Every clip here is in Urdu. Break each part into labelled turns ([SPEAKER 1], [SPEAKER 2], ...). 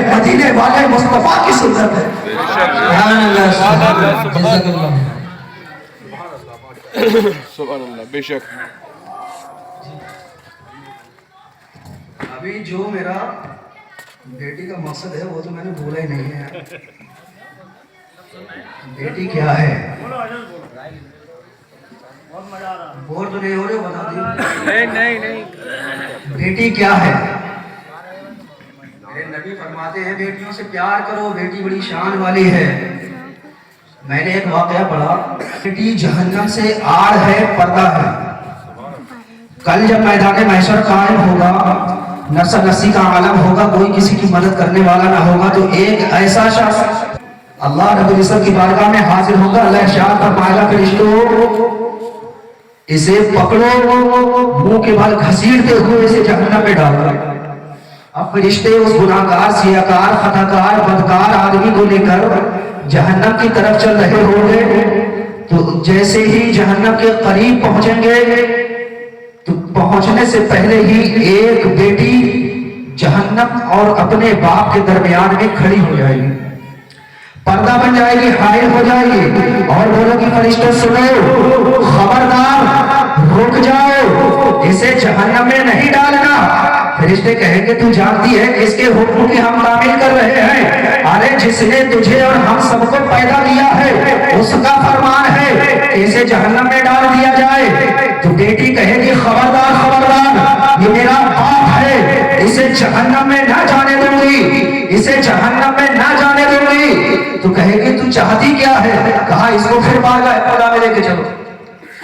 [SPEAKER 1] مدینے والے مصطفیٰ کی سنت ہے.
[SPEAKER 2] سبحان اللہ جزاک اللہ.
[SPEAKER 3] سبحان اللہ بے شک.
[SPEAKER 1] ابھی جو میرا بیٹی کا مقصد ہے وہ تو میں نے بولا ہی نہیں ہے. بیٹی کیا ہے بور تو نہیں ہو رہے بتا دیو.
[SPEAKER 3] نہیں
[SPEAKER 1] بیٹی کیا ہے؟ میرے نبی فرماتے ہیں بیٹیوں سے پیار کرو، بیٹی بڑی شان والی ہے. میں نے ایک واقعہ پڑھا، بیٹی جہنم سے آڑ ہے، پردہ ہے. کل جب میدان محشر قائم ہوگا، نسل نسی کا عالم ہوگا، کوئی کسی کی مدد کرنے والا نہ ہوگا، تو ایک ایسا شخص اللہ رب العزت کی بارگاہ میں حاضر ہوگا. اللہ ارشاد فرمائے گا فرشتوں اسے پکڑو، منہ کے بال گھسیٹتے ہوئے اسے جہنم میں ڈالو. اب فرشتے اس گناہگار، سیاکار، خطاکار، بدکار آدمی کو لے کر جہنم کی طرف چل رہے ہوں گے. تو جیسے ہی جہنم کے قریب پہنچیں گے تو پہنچنے سے پہلے ہی ایک بیٹی جہنم اور اپنے باپ کے درمیان میں کھڑی ہو جائے گی، پردہ بن جائے گی، حائل ہو جائے گی اور بولو کہ فرشتوں سنو، خبردار رک جاؤ، اسے جہنم میں نہیں ڈالنا. فرشتے کہیں گے تو جانتی ہے کس کے حکم کی ہم تعمیل کر رہے ہیں؟ ارے جس نے تجھے اور ہم سب کو پیدا کیا ہے اس کا فرمان ہے کہ اسے جہنم میں ڈال دیا جائے. تو بیٹی کہے گی خبردار خبردار، یہ میرا باپ ہے، اسے جہنم میں نہ جانے دوں گی، اسے جہنم میں نہ جانے دوں گی. تو کہے گی تو چاہتی کیا ہے؟ کہا اس کو پھر بارگاہ خدا میں لے کے چلو.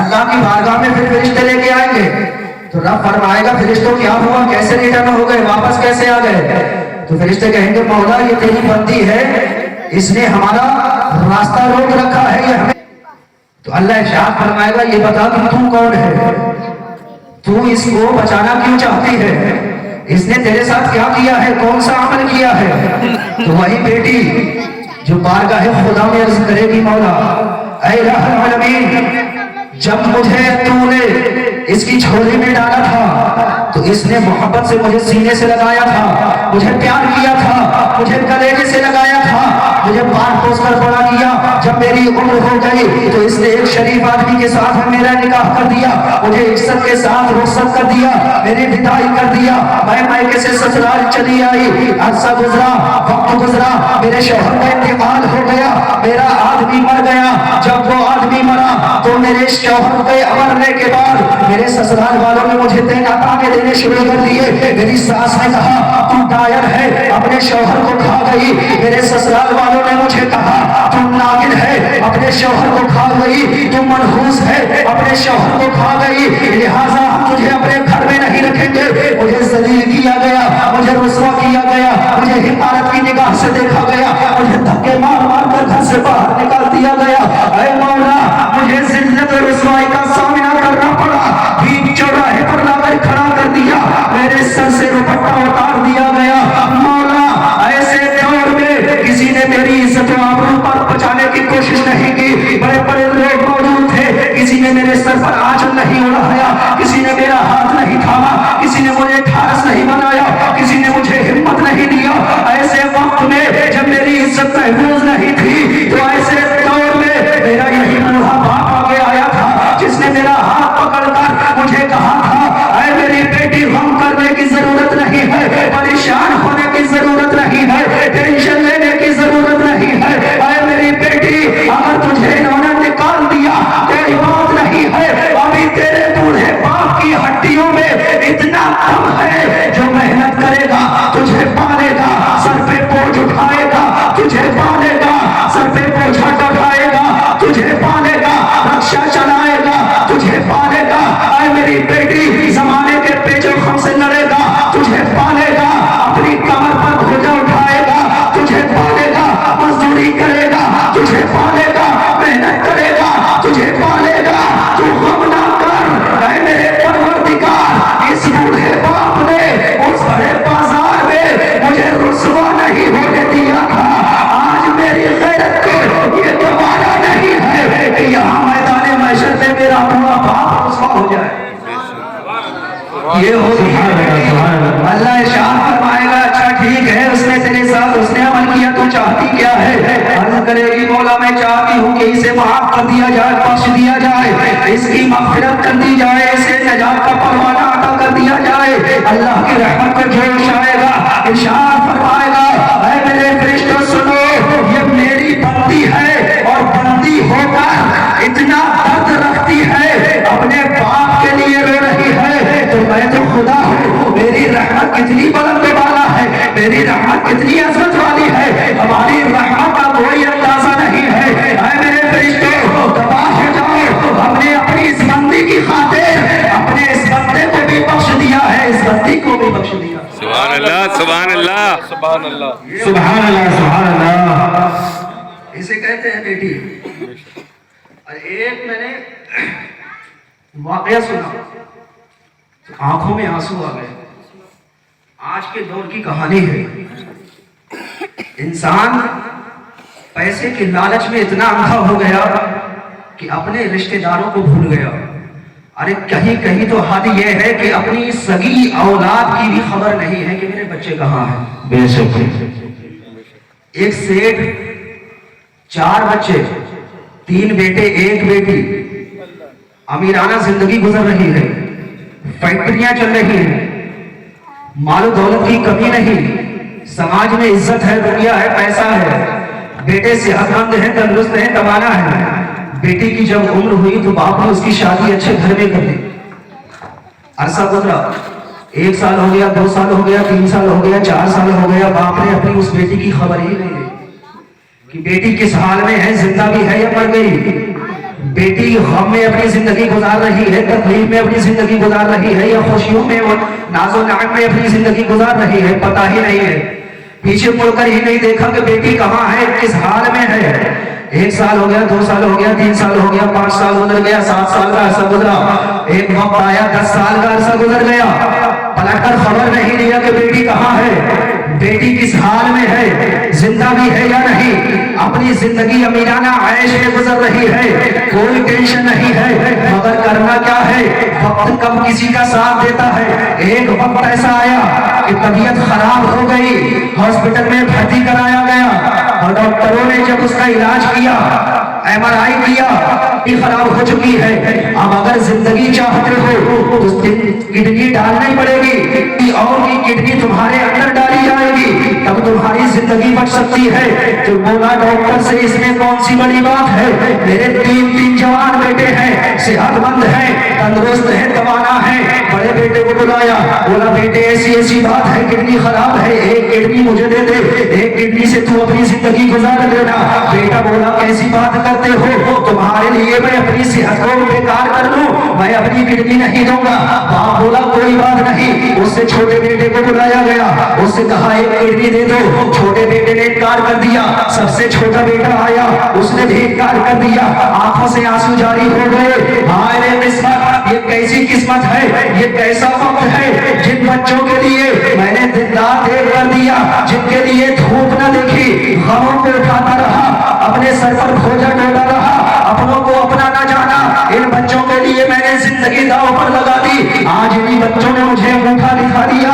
[SPEAKER 1] اللہ کی بارگاہ میں پھر فرشتے لے کے آئیں گے. تو رب فرمائے گا فرشتوں کیا ہوا، کیسے ریٹرن ہو گئے، واپس کیسے آ گئے؟ تو فرشتے کہیں گے مولا یہ تیری بندی ہے، اس نے ہمارا راستہ روک رکھا ہے، یہ ہمیں. تو اللہ ارشاد فرمائے گا یہ بتا کہ تو کون ہے، تو اس کو بچانا کیوں چاہتی ہے، اس نے تیرے ساتھ کیا کیا ہے، کون سا عمل کیا ہے؟ تو وہی بیٹی جو بارگاہ خدا میں عرض کرے گی مولا اے الہ العالمین، جب مجھے تو نے اس کی جھولی میں ڈالا تھا تو اس نے محبت سے مجھے سینے سے لگایا تھا، مجھے پیار کیا تھا، مجھے کلیجے سے لگایا تھا، مجھے پال پوس کر بڑا کیا. جب میری عمر ہو گئی تو اس نے ایک شریف آدمی کے ساتھ میرا نکاح کر دیا، مجھے عزت کے ساتھ رخصت کر دیا، میری بدائی کر دیا. میں مائکے سے سسرال چلی آئی، عرصہ گزرا، وقت گزرا، میرے شوہر کا انتقال ہو گیا، میرا آدمی مر گیا. جب وہ آدمی مرا تو میرے شوہر کے مرنے کے بعد میرے سسرال والوں نے مجھے طعنے دینے شروع کر دیے. میری ساس نے کہا تو ڈائر ہے، اپنے شوہر کو کھا گئی. میرے سسرال والوں نے مجھے کہا تو ناگن ہے، اپنے شوہر کو کھا گئی. تو منحوس ہے، اپنے شوہر کو کھا گئی، لہٰذا ہم تجھے اپنے گھر میں نہیں رکھیں گے. مجھے ذلیل کیا گیا، مجھے رسوا کیا گیا، مجھے حقارت کی نگاہ سے دیکھا گیا، مجھے دھکے مار مار کر گھر سے باہر نکال دیا گیا. اے مولا مجھے ذلت و رسوائی کا سامنا کرنا پڑا، بھیک چوراہے پر لا کر کھڑا کر دیا، میرے سر سے دوپٹہ اتار دیا گیا. مولا ایسے دور میں کسی نے میری عزت و آبرو پر بچانے کی کوشش نہیں کی. بڑے بڑے لوگ موجود تھے، کسی نے میرے سر پر آنچل نہیں اڑایا، کسی نے میرا ہاتھ نہیں تھاما، کسی نے مجھے ٹھارس نہیں بنایا، کسی نے مجھے ہمت نہیں دیا. ایسے وقت میں جب میری عزت محفوظ نہیں تھی تو ایسے دور میں میرا یہی بوڑھا باپ آگے آیا تھا جس نے میرا ہاتھ پکڑ کر مجھے کہا تھا اے میری بیٹی غم کرنے کی ضرورت نہیں ہے، پریشان ہونے کی ضرورت نہیں ہے، ٹینشن لینے کی ضرورت نہیں ہے. اے میری بیٹی اگر تجھے انہوں نے نکال دیا کوئی بات نہیں ہے، ابھی تیرے بوڑھے باپ کی ہڈیوں میں اتنا دم ہے جو محنت کرے گا تجھے پالے گا، سر پہ بوجھ اٹھائے گا تجھے پالے گا، سر پہ بوجھ اٹھائے گا تجھے پالے گا، رکشا چلائے گا تجھے پالے گا. اے میری بیٹی زمانے کے پیچ و خم سے لڑے گا تجھے پالے گا، اپنی کمر پر بوجھا اٹھائے گا تجھے پالے گا، مزدوری کرے گا تجھے پالے گا، محنت کرے گا تجھے پالے گا. تو غم نہ کر اے میرے پروردگار، اس بوڑھے باپ نے اس بڑے بازار میں مجھے رسوا نہیں ہونے دیا تھا. آج میری غیرت کو یہ دوبارہ نہیں ہے کہ یہاں میدان محشر میں میرا بوڑھا باپ رسوا ہو جائے. یہ ہوگی اللہ ارشاد فرمائے گا اچھا ٹھیک ہے، اس نے تیرے کہ اسے معاف کر دیا جائے، بخش دیا جائے، اس کی مغفرت کر دی جائے، اسے نجات کا پروانہ عطا کر دیا جائے۔ اللہ کی رحمت کا جوش آئے گا، ارشاد فرمائے گا اے میرے فرشتوں سنو، یہ میری بندی ہے اور بندی ہو کر اتنا درد رکھتی ہے، اپنے باپ کے لیے رو رہی ہے، تو میں تو خدا ہوں، میری رحمت کتنی بلند بالا ہے، میری رحمت کتنی عظمت والی ہے، ہماری رحمت کا کوئی اندازہ نہیں ہے۔ اے میرے فرشتوں تباہ ہو جاؤ، ہم نے اپنی اس بندی کی خاطر اپنے اس بندے کو بھی بخش دیا ہے، اس بندی کو بھی بخش دیا۔
[SPEAKER 3] سبحان اللہ سبحان اللہ سبحان اللہ
[SPEAKER 1] سبحان اللہ سبحان اللہ، اسے کہتے ہیں بیٹی۔ اور ایک میں نے واقعہ سنا، آنکھوں میں آنسو آ گئے۔ آج کے دور کی کہانی ہے، انسان پیسے کے لالچ میں اتنا اندھا ہو گیا کہ اپنے رشتہ داروں کو بھول گیا۔ ارے کہیں کہیں تو حد یہ ہے کہ اپنی سگی اولاد کی بھی خبر نہیں ہے کہ میرے بچے کہاں ہیں۔ بے شک ایک سیٹ 4 بچے، 3 بیٹے 1 بیٹی، امیرانہ زندگی گزر رہی ہے، فیکٹریاں چل رہی ہیں، مال و دولت کی کمی نہیں، سماج میں عزت ہے، دنیا ہے، پیسہ ہے، بیٹے صحت مند ہیں، تندرست ہیں، توانا ہے۔ بیٹی کی جب عمر ہوئی تو باپ نے اس کی شادی اچھے گھر میں کر دی۔ عرصہ گزرا، 1 سال ہو گیا، 2 سال ہو گیا، 3 سال ہو گیا، 4 سال ہو گیا، باپ نے اپنی اس بیٹی کی خبر ہی نہیں لی کہ بیٹی کس حال میں ہے، زندہ بھی ہے یا مر گئی۔ بیٹی غم میں اپنی زندگی گزار رہی ہے، تکلیف میں اپنی زندگی گزار رہی ہے، یا خوشیوں میں ناز و نعمت میں اپنی زندگی گزار رہی ہے، پتہ ہی نہیں ہے۔ پیچھے مڑ کر ہی نہیں دیکھا کہ بیٹی کہاں ہے، کس حال میں ہے۔ 1 سال ہو گیا، 2 سال ہو گیا، 3 سال ہو گیا، 5 سال گزر گیا، 7 سال کا عرصہ گزرا، ایک وقت آیا 10 سال کا عرصہ گزر گیا، پلٹ کر خبر نہیں لیا کہ بیٹی کہاں ہے، بیٹی کس حال میں ہے، زندہ بھی ہے یا نہیں۔ اپنی زندگی امیرانہ عیش میں گزر رہی ہے، کوئی ٹینشن نہیں ہے، مگر کرنا کیا ہے، وقت کب کسی کا ساتھ دیتا ہے۔ ایک وقت ایسا آیا کہ طبیعت خراب ہو گئی، ہاسپٹل میں بھرتی کرایا گیا، اور ڈاکٹروں نے جب اس کا علاج کیا، MRI کیا، خراب ہو چکی ہے، اب اگر زندگی چاہتے ہو تو کڈنی ڈالنی پڑے گی، اور کی کڈنی تمہارے اندر ڈالی جائے گی، تب تمہاری زندگی بچ سکتی ہے۔ تو بولا ڈاکٹر سے اس میں کون سی بڑی بات ہے، میرے 3 جوان بیٹے ہیں، صحت مند ہیں، تندرست ہیں، توانا ہیں۔ بڑے بیٹے کو بلایا، بولا بیٹے ایسی بات ہے، کڈنی خراب ہے، ایک کڈنی مجھے دے دے، ایک کڈنی سے تو اپنی زندگی گزار دینا۔ بیٹا بولا کیسی بات کرتے ہو، تمہارے لیے میں اپنی صحت کو بیکار کر دوں، میں اپنی کڈنی نہیں دوں گا۔ باپ بولا کوئی بات نہیں، اس سے چھوٹے بیٹے کو بلایا گیا، اس سے کہا ایک کڈنی دے دو، چھوٹے بیٹے نے انکار کر دیا۔ سب سے چھوٹا بیٹا آیا، اس نے بھی انکار کر دیا، آنکھوں سے آنسو جاری ہو گئے۔ ہائے رے قسمت، یہ کیسی قسمت ہے، یہ کیسا وقت ہے، جن بچوں کے لیے میں نے دن رات ایک کر دیا، جن کے لیے دھوپ نہ دیکھی، غموں کو اٹھاتا رہا، اپنے سر پر بوجھ ڈولا رہا، اپنوں کو اپنا نہ جانا، ان بچوں کے لیے میں نے زندگی داؤ پر لگا دی، آج انہی بچوں نے مجھے انگوٹھا دکھا دیا۔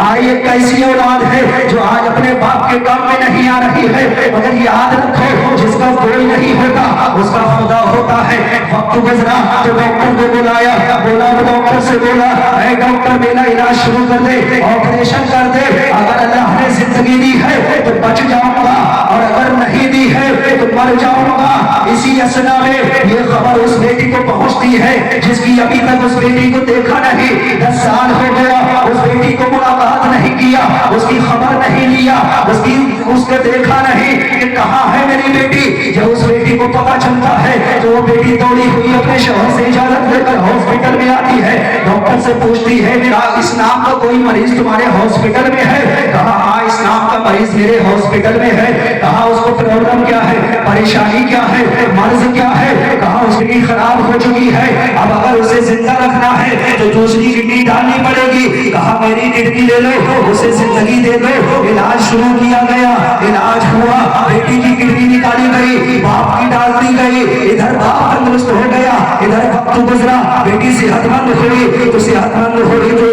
[SPEAKER 1] آئے کیسی اولاد ہے جو آج اپنے باپ کے کام میں نہیں آ رہی ہے، مگر یاد رکھو جس کا کوئی نہیں ہوتا اس کا خدا ہوتا ہے۔ وقت گزرا تو ڈاکٹر کو بلایا، بولا ڈاکٹر سے بولا اے ڈاکٹر میرا علاج شروع کر دے، آپریشن کر دے، اگر اللہ نے زندگی دی ہے تو بچ جاؤں گا، اور اگر نہیں دی ہے تو مر جاؤں گا۔ اسی اسنا میں یہ خبر اس بیٹی کو پہنچتی ہے جس کی ابھی تک اس بیٹی کو دیکھا نہیں، 10 سال ہو گیا اس بیٹی کو ملاقات نہیں کیا، اس کی خبر نہیں لیا، اس کو دیکھا نہیں کہ کہاں ہے میری بیٹی۔ جب اس بیٹی کو پتا چلتا ہے تو وہ بیٹی دوڑی ہوئی اپنے شوہر سے اجازت لے کر ہاسپٹل میں آتی ہے، ڈاکٹر سے پوچھتی ہے میرا اس نام کا کوئی مریض تمہارے ہاسپٹل میں ہے؟ کہا ہاں اس نام کا مریض میرے ہاسپٹل میں ہے۔ کہا اس کو پرابلم کیا ہے، پریشانی کیا ہے، مرض کیا ہے؟ کہا اس کی خراب ہو چکی ہے، اب اگر اسے زندہ رکھنا ہے تو دوسری کڈنی ڈالنی پڑے گی۔ کہا میری کڈنی لے لو، اسے زندگی دے دو۔ علاج شروع کیا گیا، علاج ہوا، بیٹی کی کڈنی نکالی گئی، باپ کی ڈال دی گئی، ادھر باپ تندرست ہو گیا، ادھر وقت گزرا، بیٹی صحت مند ہوئی تو صحت مند ہوئی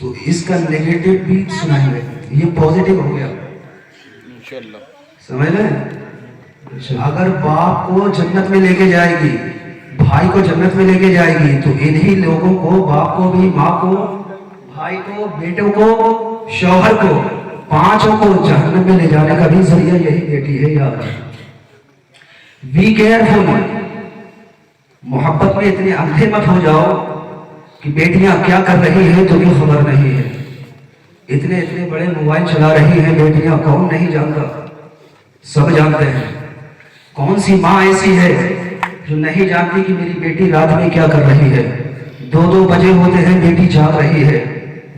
[SPEAKER 1] تو اس کا نیگیٹو بھی سنائیں گے, یہ پازیٹیو ہو گیا, سمجھ لیں. اگر باپ کو جنت میں لے کے جائے گی, بھائی کو جنت میں لے کے جائے گی, تو انہی لوگوں کو, باپ کو بھی, ماں کو, بھائی کو, بیٹوں کو, شوہر کو, پانچوں کو جہنم میں لے جانے کا بھی ذریعہ یہی بیٹی ہے. یاد رکھیں, بی کیئرفل, محبت میں اتنے اندھے مت ہو جاؤ کہ بیٹیاں کیا کر رہی ہیں تمہیں خبر نہیں ہے. اتنے بڑے موبائل چلا رہی ہیں بیٹیاں, کون نہیں جانتا, سب جانتے ہیں. کون سی ماں ایسی ہے جو نہیں جانتی کہ میری بیٹی رات میں کیا کر رہی ہے؟ 2 بجے ہوتے ہیں, بیٹی جاگ رہی ہے.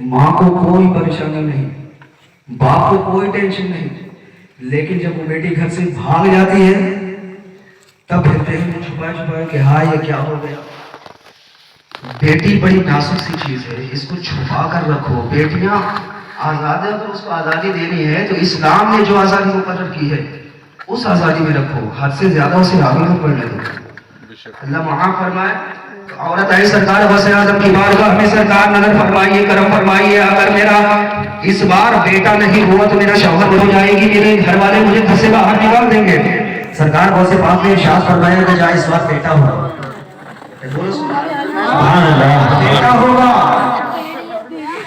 [SPEAKER 1] ماں کو کوئی پریشانی نہیں, باپ کو کوئی ٹینشن نہیں, لیکن جب وہ بیٹی گھر سے بھاگ جاتی ہے تب کہتے ہیں چھپائے کہ ہاں یہ کیا ہو گیا. بیٹی بڑی نازک سی چیز ہے, اس کو چھپا کر رکھو. بیٹیاں آزاد ہے, اگر اس کو آزادی دینی ہے تو اسلام نے جو آزادی مقرر کی ہے اس آزادی میں رکھو, حد سے زیادہ اسے آگے نہ بڑھنے دو. اللہ معاف فرمائے. عورت آئی سرکار غوث اعظم کی بارگاہ میں, سرکار نظر فرمائیے, کرم فرمائیے, اگر میرا اس بار بیٹا نہیں ہوا تو میرا شوہر ہو جائے گی, میرے گھر والے مجھے گھر سے باہر نکال دیں گے. سرکار غوث پاک نے ارشاد فرمایا کہ جائے اس بار بیٹا ہوا, بیٹا ہوگا.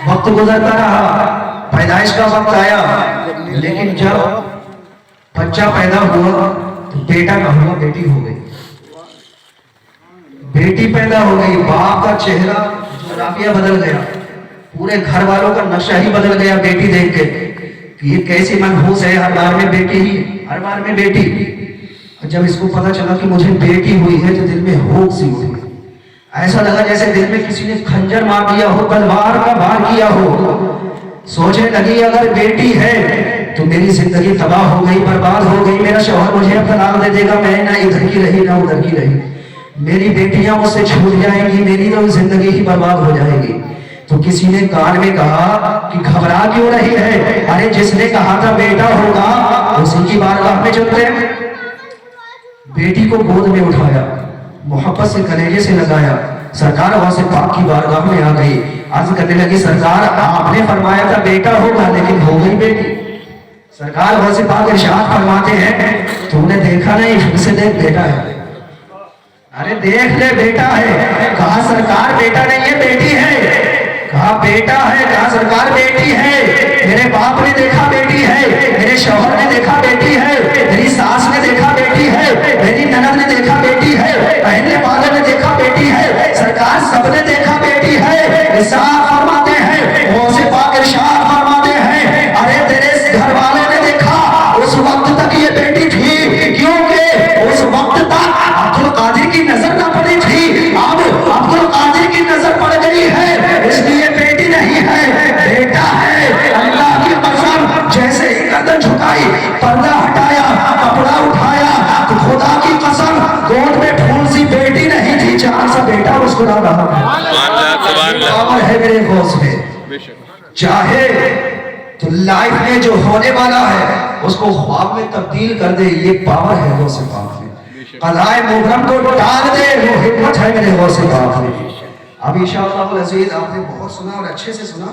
[SPEAKER 1] وقت گزرتا رہا, پیدائش کا وقت آیا, لیکن جب بچہ پیدا ہوا تو بیٹا نہ ہوا, بیٹی ہو گئی. بیٹی پیدا ہو گئی, باپ کا چہرہ جغرافیہ بدل گیا, پورے گھر والوں کا نقشہ ہی بدل گیا بیٹی دیکھ کے کہ یہ کیسی منحوس ہے, ہر بار میں بیٹی ہی, ہر بار میں بیٹی. جب اس کو پتا چلا کہ مجھے بیٹی ہوئی ہے تو دل میں ہوپ سی اٹھی, ایسا لگا جیسے دل میں کسی نے خنجر مار دیا ہو, تلوار کا وار کیا ہو. سوچنے لگی اگر بیٹی ہے تو میری زندگی تباہ ہو گئی, برباد ہو گئی, میرا شوہر مجھے اب طلاق دے دے گا, میں نہ ادھر کی رہی نہ ادھر کی رہی, میری بیٹیاں مجھ سے چھوٹ جائیں گی, میری تو زندگی ہی برباد ہو جائے گی. تو کسی نے کان میں کہا کہ گھبرا کیوں رہی ہے, ارے جس نے کہا تھا بیٹا ہوگا اسی کی بارگاہ میں چلتے ہیں. بیٹی کو گود میں اٹھایا, محبت سے کلیجے سے لگایا, سرکار غوث پاک کی بارگاہ میں آ گئی. عرض کرنے لگی سرکار آپ نے فرمایا تھا بیٹا ہوگا لیکن ہو گئی بیٹی. سرکار غوث پاک ارشاد فرماتے ہیں تم نے دیکھا نہیں, پھر سے دیکھ بیٹا ہے. ارے دیکھ لے بیٹا ہے. کہا سرکار بیٹا نہیں ہے بیٹی ہے. کہا بیٹا ہے. کہا سرکار بیٹی ہے. میرے باپ نے دیکھا بیٹی ہے, میرے شوہر نے دیکھا بیٹی ہے, میری ساس نے دیکھا بیٹی ہے, میری نند نے دیکھا بیٹی ہے, پہلے والے نے دیکھا بیٹی ہے, سرکار سب نے دیکھا بیٹی ہے. ارشاد فرماتے ہیں غوث پاک ارشاد فرماتے ہیں ارے تیرے گھر والے نے دیکھا, اس وقت تک یہ بیٹی تھی کیونکہ اس وقت تک عبد القادر کی نظر نہ پڑی تھی, اب عبد القادر کی نظر پڑ گئی ہے, اس لیے بیٹی نہیں ہے بیٹا ہے. اللہ کی قسم, جیسے ہی گردن جھکائی, پردہ ہٹایا, کپڑا اٹھایا, تو خدا کی قسم گود میں پھول سی بیٹی نہیں تھی, چاند سا بیٹا مسکرا رہا ہے. پاور ہے میرے غوث میں, چاہے تو لائف میں جو ہونے والا ہے اس کو خواب میں تبدیل کر دے, یہ پاور ہے غوث پاک میں. قضائے مبرم کو ٹال دے, وہ حکمت ہے میرے غوث پاک میں. اب انشاءاللہ العزیز آپ نے بہت سنا اور اچھے سے سنا.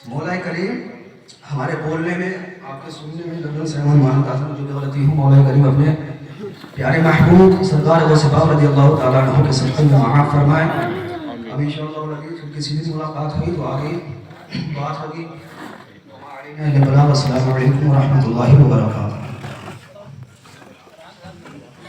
[SPEAKER 1] مولا کریم ہمارے بولنے میں, آپ کے سننے میں لندن سے احمد مانتا ہوں, جو غلطی ہوں مولا کریم اپنے پیارے محبوب سرکار غوث پاک رضی اللہ تعالیٰ عنہ کے صدقے میں معاف فرمائیں. اب انشاءاللہ العزیز پھر کسی بھی ملاقات ہوئی تو آگے بات ہوگی. السلام علیکم ورحمۃ اللہ وبرکاتہ.